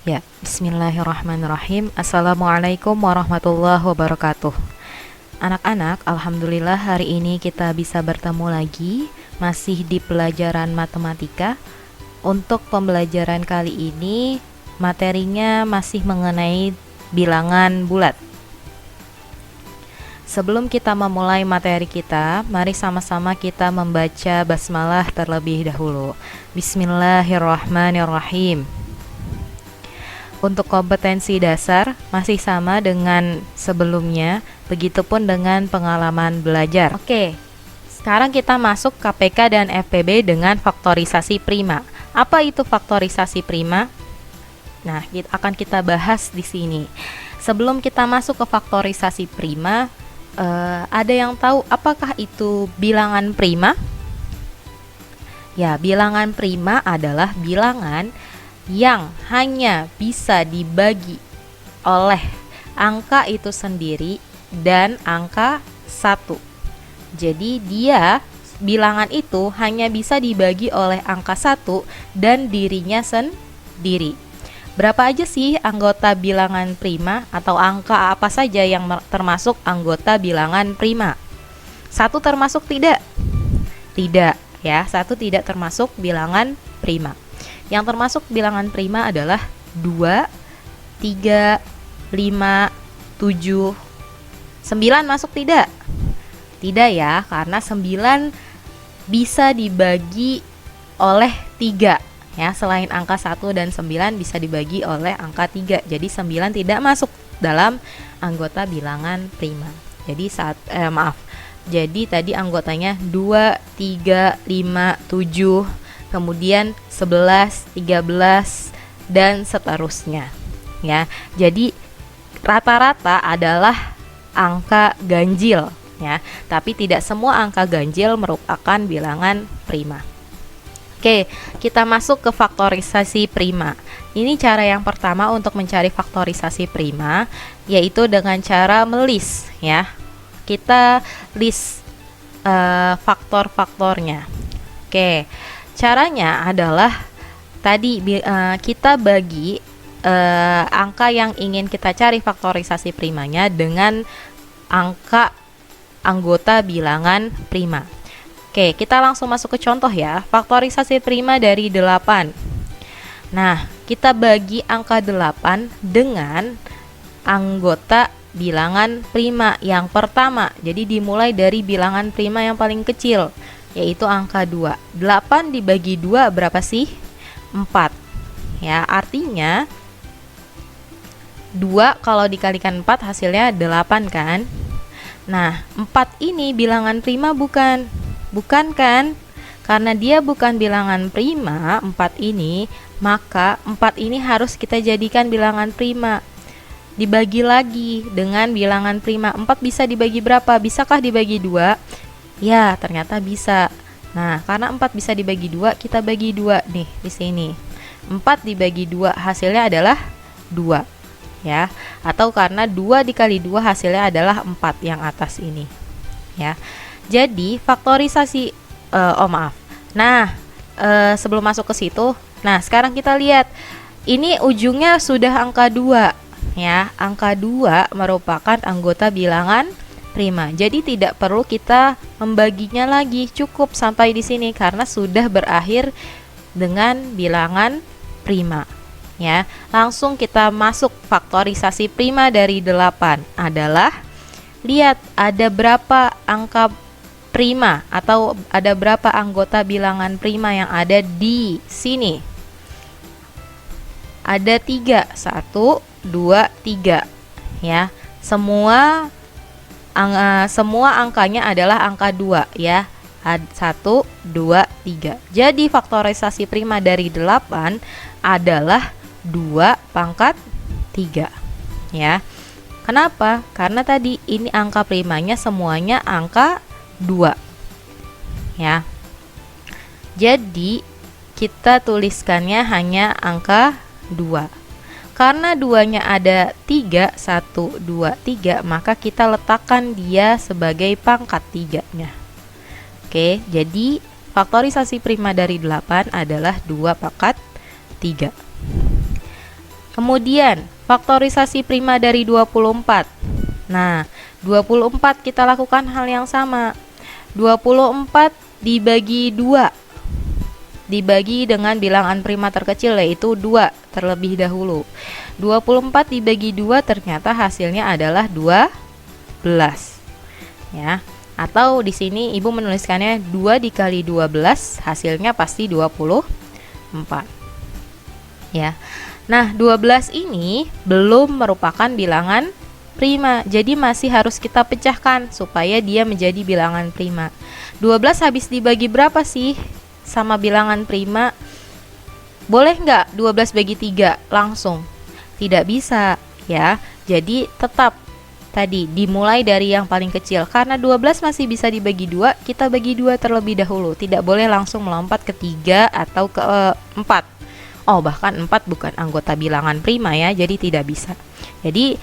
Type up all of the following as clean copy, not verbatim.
Ya, bismillahirrahmanirrahim. Assalamualaikum warahmatullahi wabarakatuh. Anak-anak, alhamdulillah hari ini kita bisa bertemu lagi, masih di pelajaran matematika. Untuk pembelajaran kali ini, materinya masih mengenai bilangan bulat. Sebelum kita memulai materi kita, mari sama-sama kita membaca basmalah terlebih dahulu. Bismillahirrahmanirrahim. Untuk kompetensi dasar masih sama dengan sebelumnya, begitupun dengan pengalaman belajar. Oke, sekarang kita masuk KPK dan FPB dengan faktorisasi prima. Apa itu faktorisasi prima? Nah, akan kita bahas di sini. Sebelum kita masuk ke faktorisasi prima, ada yang tahu apakah itu bilangan prima? Ya, bilangan prima adalah bilangan yang hanya bisa dibagi oleh angka itu sendiri dan angka 1. Jadi bilangan itu hanya bisa dibagi oleh angka 1 dan dirinya sendiri. Berapa aja sih anggota bilangan prima atau angka apa saja yang termasuk anggota bilangan prima? 1 termasuk tidak? Tidak, ya. 1 tidak termasuk bilangan prima. Yang termasuk bilangan prima adalah 2, 3, 5, 7, 9 masuk tidak? Tidak ya, karena 9 bisa dibagi oleh 3 ya. Selain angka 1 dan 9 bisa dibagi oleh angka 3. Jadi 9 tidak masuk dalam anggota bilangan prima. Jadi Jadi tadi anggotanya 2, 3, 5, 7, kemudian 11, 13 dan seterusnya ya. Jadi rata-rata adalah angka ganjil ya, tapi tidak semua angka ganjil merupakan bilangan prima. Oke, kita masuk ke faktorisasi prima. Ini cara yang pertama untuk mencari faktorisasi prima, yaitu dengan cara melis ya. Kita list faktor-faktornya. Oke, caranya adalah tadi kita bagi angka yang ingin kita cari faktorisasi primanya dengan angka anggota bilangan prima. Oke, kita langsung masuk ke contoh ya. Faktorisasi prima dari 8. Nah, kita bagi angka 8 dengan anggota bilangan prima yang pertama. Jadi dimulai dari bilangan prima yang paling kecil, yaitu angka 2. 8 dibagi 2 berapa sih? 4. Ya, artinya 2 kalau dikalikan 4 hasilnya 8 kan? Nah, 4 ini bilangan prima bukan? Bukan kan? Karena dia bukan bilangan prima, 4 ini, maka 4 ini harus kita jadikan bilangan prima. Dibagi lagi dengan bilangan prima. 4 bisa dibagi berapa? Bisakah dibagi 2? Ya, ternyata bisa. Nah, karena 4 bisa dibagi 2, kita bagi 2 nih di sini. 4 dibagi 2 hasilnya adalah 2. Ya, atau karena 2 dikali 2 hasilnya adalah 4 yang atas ini. Ya. Jadi, faktorisasi Nah, sebelum masuk ke situ, nah sekarang kita lihat. Ini ujungnya sudah angka 2. Ya, angka 2 merupakan anggota bilangan prima. Jadi tidak perlu kita membaginya lagi, cukup sampai di sini karena sudah berakhir dengan bilangan prima. Ya, langsung kita masuk faktorisasi prima dari 8 adalah lihat ada berapa angka prima atau ada berapa anggota bilangan prima yang ada di sini. Ada 3, 1, 2, 3 ya. Semua angkanya adalah angka 2 ya. 1, 2, 3. Jadi faktorisasi prima dari 8 adalah 2 pangkat 3 ya. Kenapa? Karena tadi ini angka primanya semuanya angka 2 ya. Jadi kita tuliskannya hanya angka 2. Karena 2-nya ada 3, 1, 2, 3, maka kita letakkan dia sebagai pangkat 3-nya. Oke, jadi faktorisasi prima dari 8 adalah 2 pangkat 3. Kemudian, faktorisasi prima dari 24. Nah, 24 kita lakukan hal yang sama. 24 dibagi 2. Dibagi dengan bilangan prima terkecil, yaitu 2 terlebih dahulu. 24 dibagi 2 ternyata hasilnya adalah 12. Ya. Atau di sini Ibu menuliskannya 2 dikali 12, hasilnya pasti 24. Ya. Nah, 12 ini belum merupakan bilangan prima, jadi masih harus kita pecahkan supaya dia menjadi bilangan prima. 12 habis dibagi berapa sih sama bilangan prima? Boleh nggak 12 bagi 3 langsung? Tidak bisa ya. Jadi tetap tadi dimulai dari yang paling kecil. Karena 12 masih bisa dibagi 2, kita bagi 2 terlebih dahulu. Tidak boleh langsung melompat ke 3 atau ke 4. Oh, bahkan 4 bukan anggota bilangan prima ya, jadi tidak bisa. Jadi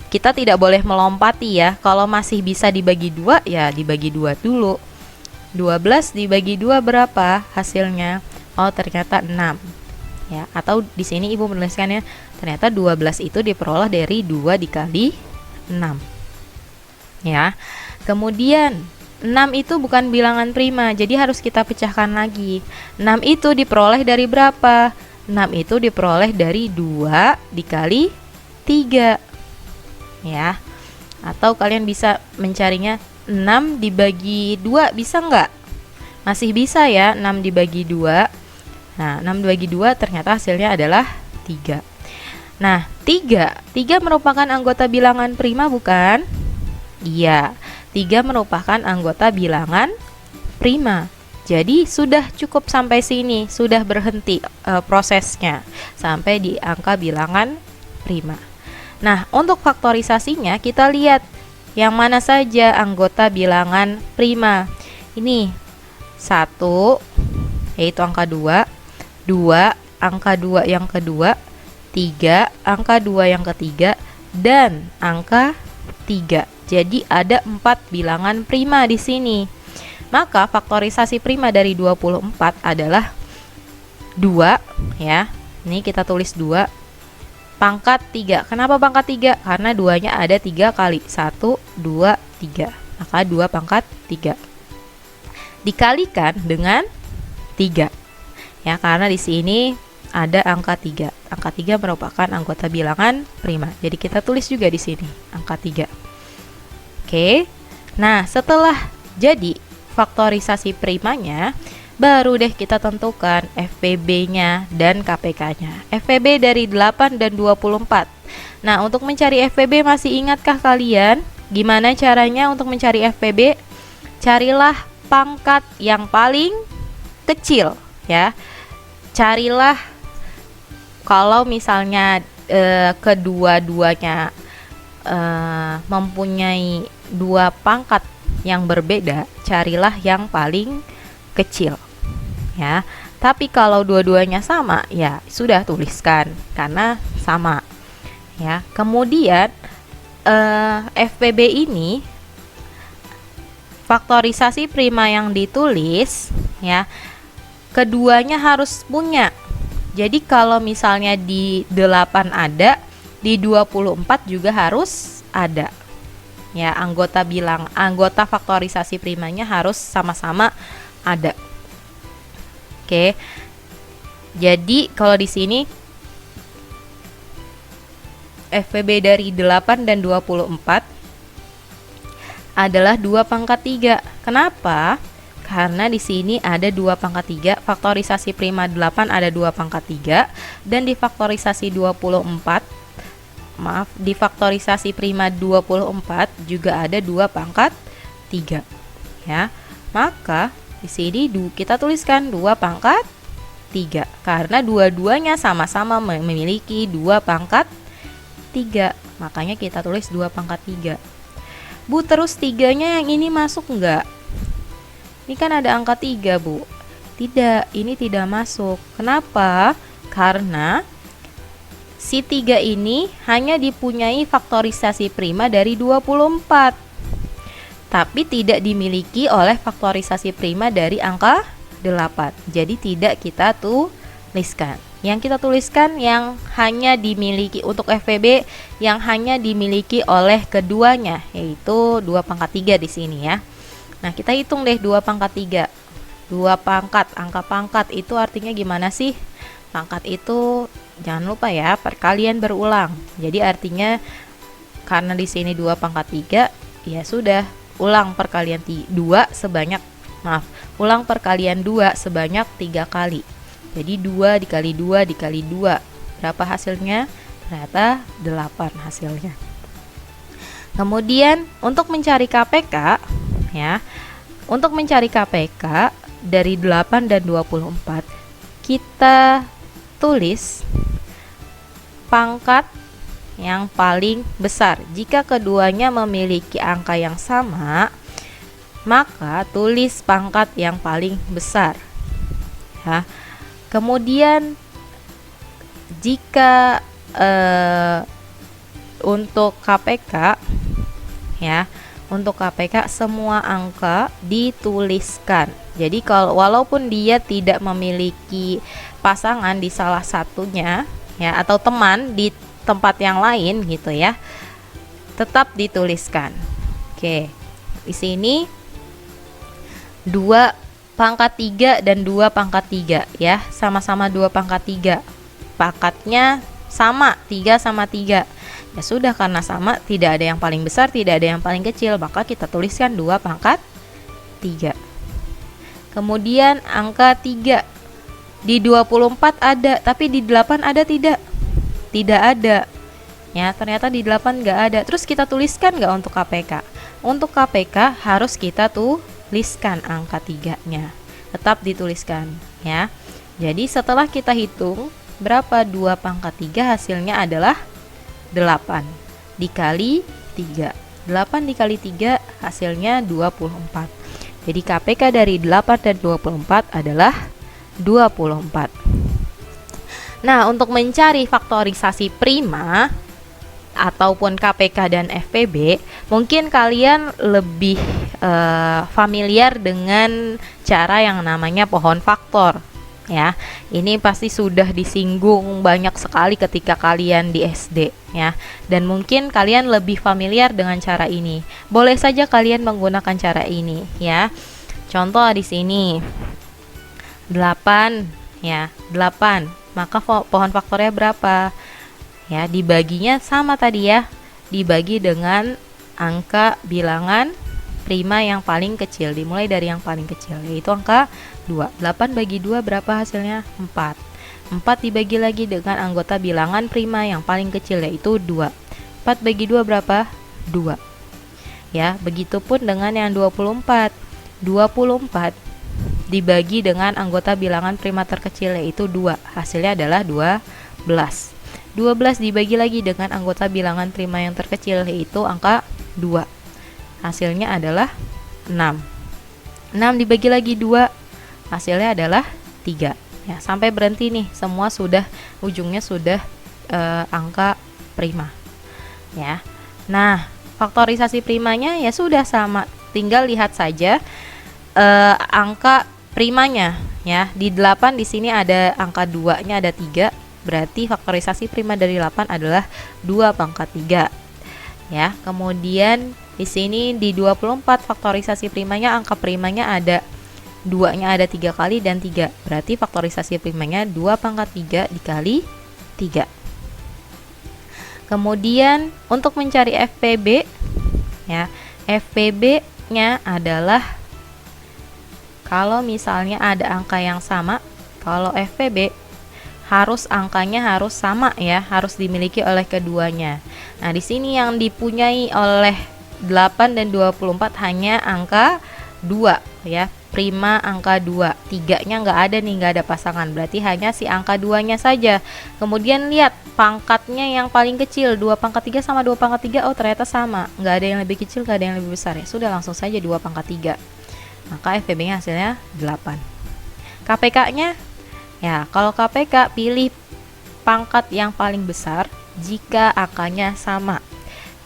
kita tidak boleh melompati ya. Kalau masih bisa dibagi 2, ya dibagi 2 dulu. 12 dibagi 2 berapa hasilnya? Oh, ternyata 6. Ya, atau di sini Ibu menuliskannya ternyata 12 itu diperoleh dari 2 dikali 6. Ya. Kemudian 6 itu bukan bilangan prima, jadi harus kita pecahkan lagi. 6 itu diperoleh dari berapa? 6 itu diperoleh dari 2 dikali 3. Ya. Atau kalian bisa mencarinya 6 dibagi 2, bisa nggak? Masih bisa ya, 6 dibagi 2. Nah, 6 dibagi 2 ternyata hasilnya adalah 3. Nah, 3 merupakan anggota bilangan prima bukan? Iya. 3 merupakan anggota bilangan prima. Jadi sudah cukup sampai sini, sudah berhenti prosesnya sampai di angka bilangan prima. Nah, untuk faktorisasinya kita lihat yang mana saja anggota bilangan prima. Ini 1 yaitu angka 2, 2 angka 2 yang kedua, 3 angka 2 yang ketiga, dan angka 3. Jadi ada 4 bilangan prima di sini. Maka faktorisasi prima dari 24 adalah 2 ya. Ini kita tulis 2 pangkat 3. Kenapa pangkat 3? Karena 2-nya ada 3 kali. 1, 2, 3. Maka 2 pangkat 3. Dikalikan dengan 3. Ya, karena di sini ada angka 3. Angka 3 merupakan anggota bilangan prima. Jadi kita tulis juga di sini angka 3. Oke. Nah, setelah jadi faktorisasi primanya, baru deh kita tentukan FPB-nya dan KPK-nya. FPB dari 8 dan 24. Nah, untuk mencari FPB masih ingatkah kalian? Gimana caranya untuk mencari FPB? Carilah pangkat yang paling kecil ya. Carilah kalau misalnya kedua-duanya mempunyai 2 pangkat yang berbeda, carilah yang paling kecil ya. Tapi kalau dua-duanya sama, ya sudah tuliskan karena sama ya. Kemudian FPB ini faktorisasi prima yang ditulis ya, keduanya harus punya. Jadi kalau misalnya di 8 ada, di 24 juga harus ada. Ya, anggota faktorisasi primanya harus sama-sama ada. Oke. Jadi kalau di sini FPB dari 8 dan 24 adalah 2 pangkat 3. Kenapa? Karena di sini ada 2 pangkat 3, faktorisasi prima 8 ada 2 pangkat 3, dan di faktorisasi 24 di faktorisasi prima 24 juga ada 2 pangkat 3 ya. Maka di sini kita tuliskan 2 pangkat 3 karena dua-duanya sama-sama memiliki 2 pangkat 3. Makanya kita tulis 2 pangkat 3. Bu, terus 3-nya yang ini masuk enggak? Ini kan ada angka 3, Bu. Tidak, ini tidak masuk. Kenapa? Karena si 3 ini hanya dipunyai faktorisasi prima dari 24, tapi tidak dimiliki oleh faktorisasi prima dari angka 8. Jadi tidak kita tuliskan. Yang kita tuliskan yang hanya dimiliki untuk FVB yang hanya dimiliki oleh keduanya, yaitu 2 pangkat 3 di sini ya. Nah, kita hitung deh 2 pangkat 3. 2 pangkat, angka pangkat itu artinya gimana sih? Pangkat itu jangan lupa ya, perkalian berulang. Jadi artinya karena di sini 2 pangkat 3, ya sudah, ulang perkalian 2 sebanyak ulang perkalian 2 sebanyak 3 kali. Jadi 2 dikali 2 dikali 2. Berapa hasilnya? Ternyata 8 hasilnya. Kemudian untuk mencari KPK ya. Untuk mencari KPK dari 8 dan 24, kita tulis pangkat yang paling besar. Jika keduanya memiliki angka yang sama, maka tulis pangkat yang paling besar. Ya. Kemudian jika untuk KPK ya, untuk KPK semua angka dituliskan. Jadi walaupun dia tidak memiliki pasangan di salah satunya ya, atau teman di tempat yang lain gitu ya, tetap dituliskan. Oke. Di sini 2 pangkat 3 dan 2 pangkat 3 ya, sama-sama 2 pangkat 3. Pangkatnya sama, 3 sama 3. Ya sudah, karena sama, tidak ada yang paling besar, tidak ada yang paling kecil, maka kita tuliskan 2 pangkat 3. Kemudian angka 3 di 24 ada, tapi di 8 ada tidak? Tidak ada. Ya, ternyata di 8 nggak ada. Terus kita tuliskan nggak untuk KPK? Untuk KPK harus kita tuliskan angka 3-nya. Tetap dituliskan ya. Jadi setelah kita hitung berapa 2 pangkat 3, hasilnya adalah 8 dikali 3. 8 dikali 3 hasilnya 24. Jadi KPK dari 8 dan 24 adalah 24. Nah, untuk mencari faktorisasi prima ataupun KPK dan FPB, mungkin kalian lebih familiar dengan cara yang namanya pohon faktor ya. Ini pasti sudah disinggung banyak sekali ketika kalian di SD ya, dan mungkin kalian lebih familiar dengan cara ini. Boleh saja kalian menggunakan cara ini ya. Contoh di sini 8 ya, 8. Maka pohon faktornya berapa? Ya, dibaginya sama tadi ya, dibagi dengan angka bilangan prima yang paling kecil, dimulai dari yang paling kecil, yaitu angka 2. 8 bagi 2 berapa hasilnya? 4. 4 dibagi lagi dengan anggota bilangan prima yang paling kecil, yaitu 2. 4 bagi 2 berapa? 2. Ya, begitupun dengan yang 24. 24 dibagi dengan anggota bilangan prima terkecil, yaitu 2. Hasilnya adalah 12. 12 dibagi lagi dengan anggota bilangan prima yang terkecil, yaitu angka 2. Hasilnya adalah 6. 6 dibagi lagi 2, hasilnya adalah 3. Ya, sampai berhenti nih, semua sudah, ujungnya sudah angka prima. Ya. Nah, faktorisasi primanya ya sudah sama, tinggal lihat saja angka primanya ya. Di 8 di sini ada angka 2-nya ada 3, berarti faktorisasi prima dari 8 adalah 2 pangkat 3. Ya, kemudian di sini di 24 faktorisasi primanya, angka primanya ada 2-nya ada 3 kali dan 3. Berarti faktorisasi primanya 2 pangkat 3 dikali 3. Kemudian untuk mencari FPB ya, FPB-nya adalah kalau misalnya ada angka yang sama, kalau FPB harus angkanya harus sama ya, harus dimiliki oleh keduanya. Nah, di sini yang dipunyai oleh 8 dan 24 hanya angka 2 ya, prima angka 2. 3-nya nggak ada nih, nggak ada pasangan, berarti hanya si angka 2-nya saja. Kemudian lihat pangkatnya yang paling kecil, 2 pangkat 3 sama 2 pangkat 3, oh ternyata sama, nggak ada yang lebih kecil, nggak ada yang lebih besar ya. Sudah, langsung saja 2 pangkat 3. Maka FPB-nya hasilnya 8. KPK-nya ya, kalau KPK pilih pangkat yang paling besar jika angkanya sama.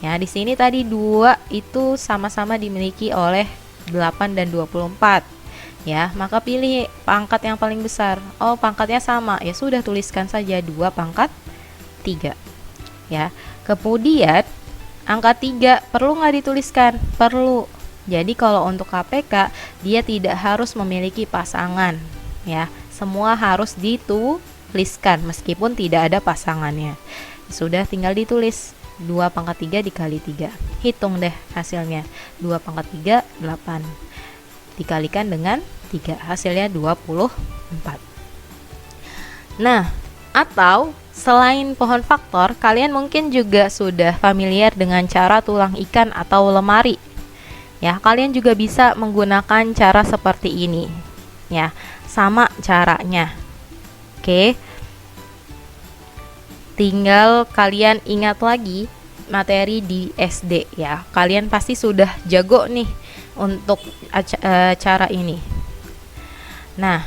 Ya, di sini tadi 2 itu sama-sama dimiliki oleh 8 dan 24. ya, maka pilih pangkat yang paling besar. Oh, pangkatnya sama, ya sudah tuliskan saja 2 pangkat 3, ya. Kemudian angka 3 perlu nggak dituliskan? Perlu. Jadi kalau untuk KPK dia tidak harus memiliki pasangan, ya. Semua harus dituliskan meskipun tidak ada pasangannya. Sudah, tinggal ditulis 2 pangkat 3 dikali 3. Hitung deh hasilnya. 2 pangkat 3 8. Dikalikan dengan 3, hasilnya 24. Nah, atau selain pohon faktor, kalian mungkin juga sudah familiar dengan cara tulang ikan atau lemari. Ya, kalian juga bisa menggunakan cara seperti ini. Ya, sama caranya. Oke. Tinggal kalian ingat lagi materi di SD ya. Kalian pasti sudah jago nih untuk cara ini. Nah,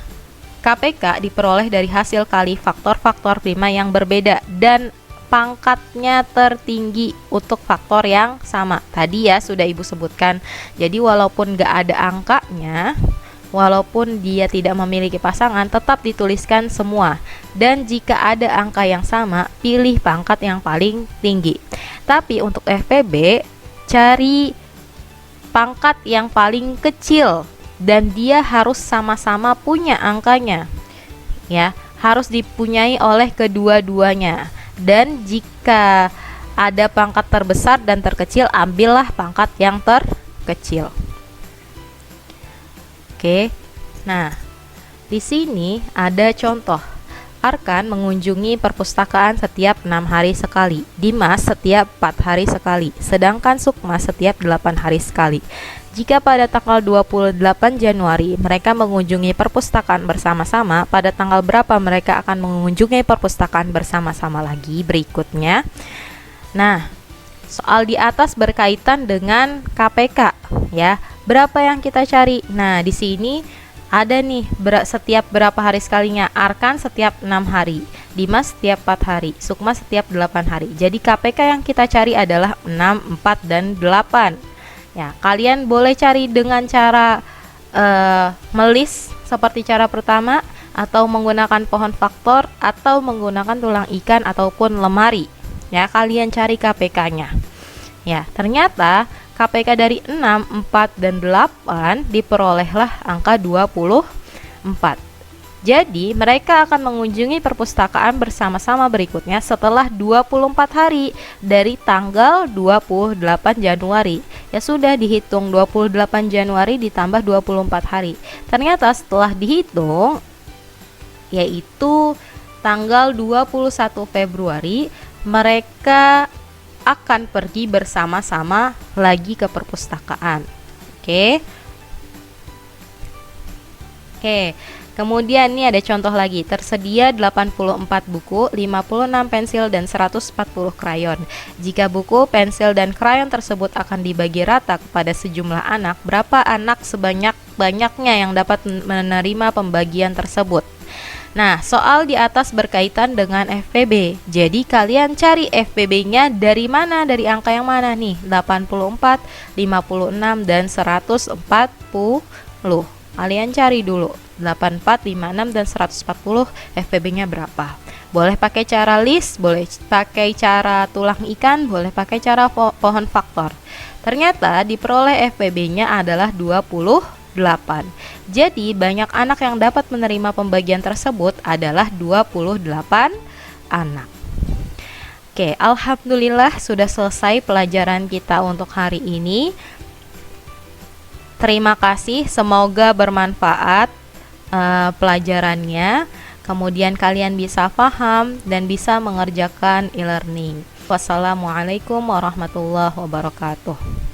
KPK diperoleh dari hasil kali faktor-faktor prima yang berbeda dan pangkatnya tertinggi untuk faktor yang sama. Tadi ya sudah Ibu sebutkan. Jadi walaupun gak ada angkanya, walaupun dia tidak memiliki pasangan, tetap dituliskan semua. Dan jika ada angka yang sama, pilih pangkat yang paling tinggi. Tapi untuk FPB, cari pangkat yang paling kecil dan dia harus sama-sama punya angkanya. Ya, harus dipunyai oleh kedua-duanya. Dan jika ada pangkat terbesar dan terkecil, ambillah pangkat yang terkecil. Oke, nah di sini ada contoh. Arkan mengunjungi perpustakaan setiap 6 hari sekali, Dimas setiap 4 hari sekali, sedangkan Sukma setiap 8 hari sekali. Jika pada tanggal 28 Januari mereka mengunjungi perpustakaan bersama-sama, pada tanggal berapa mereka akan mengunjungi perpustakaan bersama-sama lagi berikutnya? Nah, soal di atas berkaitan dengan KPK ya. Berapa yang kita cari? Nah, di sini ada nih setiap berapa hari sekalinya. Arkan setiap 6 hari, Dimas setiap 4 hari, Sukma setiap 8 hari. Jadi KPK yang kita cari adalah 6, 4, dan 8. Ya, kalian boleh cari dengan cara melis seperti cara pertama, atau menggunakan pohon faktor, atau menggunakan tulang ikan ataupun lemari. Ya, kalian cari KPK-nya. Ya, ternyata KPK dari 6, 4, dan 8 diperolehlah angka 24. Jadi, mereka akan mengunjungi perpustakaan bersama-sama berikutnya setelah 24 hari dari tanggal 28 Januari. Ya sudah, dihitung 28 Januari ditambah 24 hari. Ternyata setelah dihitung, yaitu tanggal 21 Februari, mereka akan pergi bersama-sama lagi ke perpustakaan. Oke. Kemudian nih ada contoh lagi. Tersedia 84 buku, 56 pensil, dan 140 krayon. Jika buku, pensil, dan krayon tersebut akan dibagi rata kepada sejumlah anak, berapa anak sebanyak-banyaknya yang dapat menerima pembagian tersebut? Nah, soal di atas berkaitan dengan FPB. Jadi kalian cari FPB-nya dari mana? Dari angka yang mana nih? 84, 56, dan 140. Kalian cari dulu 84, 56, dan 140 FPB-nya berapa. Boleh pakai cara list, boleh pakai cara tulang ikan, boleh pakai cara pohon faktor. Ternyata diperoleh FPB-nya adalah 28. Jadi banyak anak yang dapat menerima pembagian tersebut adalah 28 anak. Oke, alhamdulillah sudah selesai pelajaran kita untuk hari ini. Terima kasih, semoga bermanfaat pelajarannya. Kemudian kalian bisa paham dan bisa mengerjakan e-learning. Wassalamualaikum warahmatullahi wabarakatuh.